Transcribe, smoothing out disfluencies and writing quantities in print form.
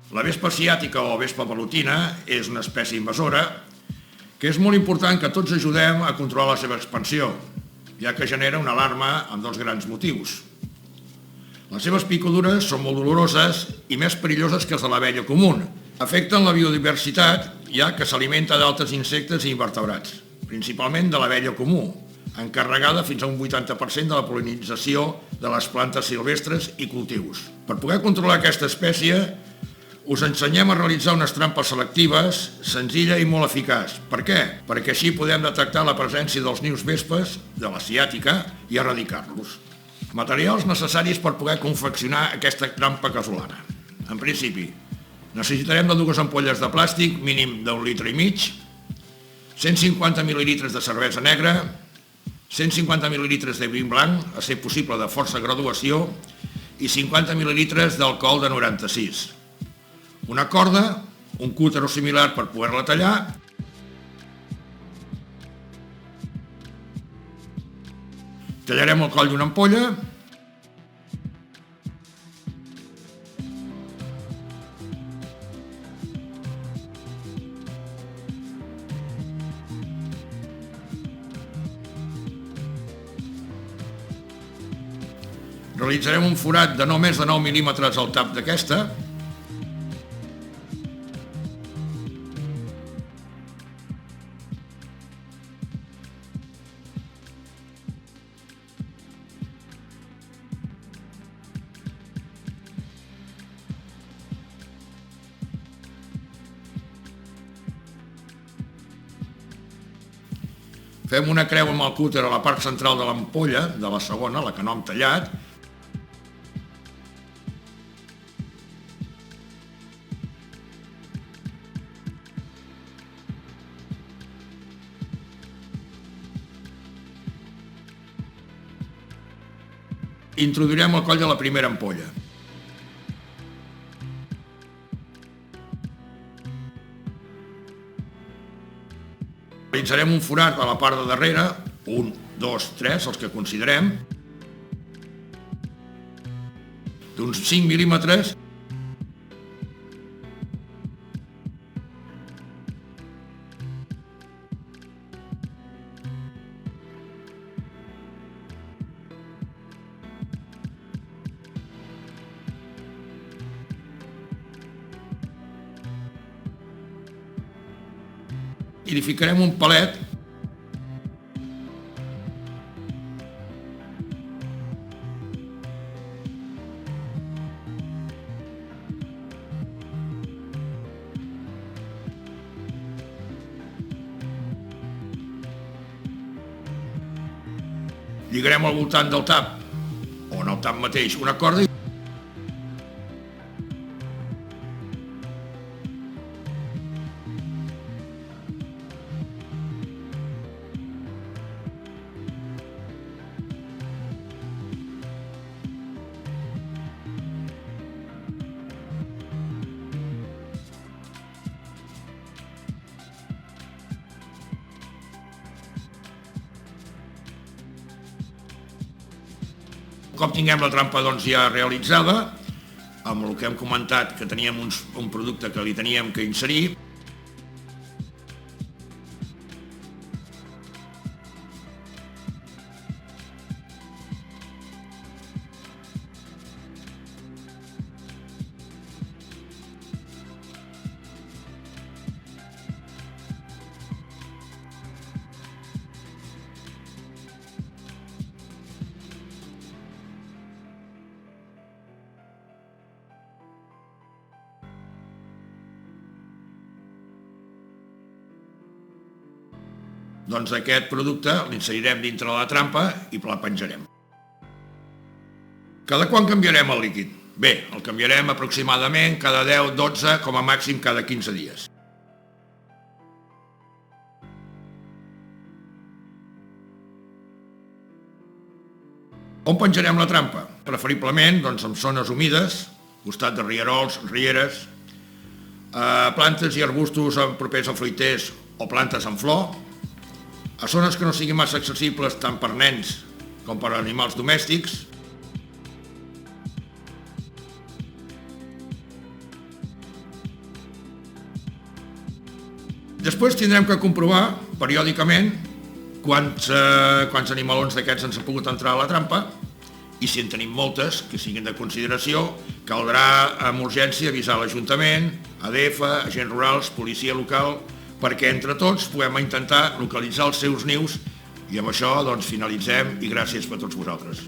La vespa asiàtica o vespa velutina és una espècie invasora que és molt important que tots ajudem a controlar la seva expansió, ja que genera una alarma amb dos grans motius. Les seves picadures són molt doloroses i més perilloses que les de l'abella comú. Afecten la biodiversitat, ja que s'alimenta d'altres insectes i invertebrats, principalment de l'abella comú, encarregada fins a un 80% de la pol·linització de les plantes silvestres i cultius. Per poder controlar aquesta espècie, us ensenyem a realitzar unes trampes selectives, senzilla i molt eficaç. Per què? Perquè així podem detectar la presència dels nius vespes de l'asiàtica i erradicar-los. Materials necessaris per poder confeccionar aquesta trampa casolana. En principi, necessitarem de 2 ampolles de plàstic, mínim d'1,5 litres, 150 mil·lilitres de cervesa negra, 150 mil·lilitres de vi blanc, a ser possible de força graduació, i 50 mil·lilitres d'alcohol de 96. Una corda, un cúter o similar per poder-la tallar, tallarem el coll d'una ampolla, realitzarem un forat de no més de 9 mil·límetres al tap d'aquesta, fem una creu amb el cúter a la part central de l'ampolla, de la segona, la que no hem tallat, introduirem el coll de la primera ampolla. Realitzarem un forat a la part de darrere, 1, 2, 3, els que considerem, d'uns 5 mil·límetres, i li ficarem un palet lligarem al voltant del tap o en el tap mateix una corda Un cop tinguem la trampa ja realitzada, amb el que hem comentat que teníem un producte que li teníem que inserir, doncs aquest producte l'inserirem dintre la trampa i la penjarem. Cada quan canviarem el líquid? Bé, el canviarem aproximadament cada 10, 12, com a màxim cada 15 dies. On penjarem la trampa? Preferiblement en zones humides, costat de rierols, rieres, plantes i arbustos propers a fruiters o plantes en flor, a zones que no siguin massa accessibles tant per nens com per animals domèstics, Després tindrem que comprovar periòdicament quants animalons d'aquests ens ha pogut entrar a la trampa i si en tenim moltes, que siguin de consideració, caldrà amb urgència avisar l'Ajuntament, ADF, agents rurals, policia local, perquè entre tots puguem intentar localitzar els seus nius i amb això finalitzem i gràcies per tots vosaltres.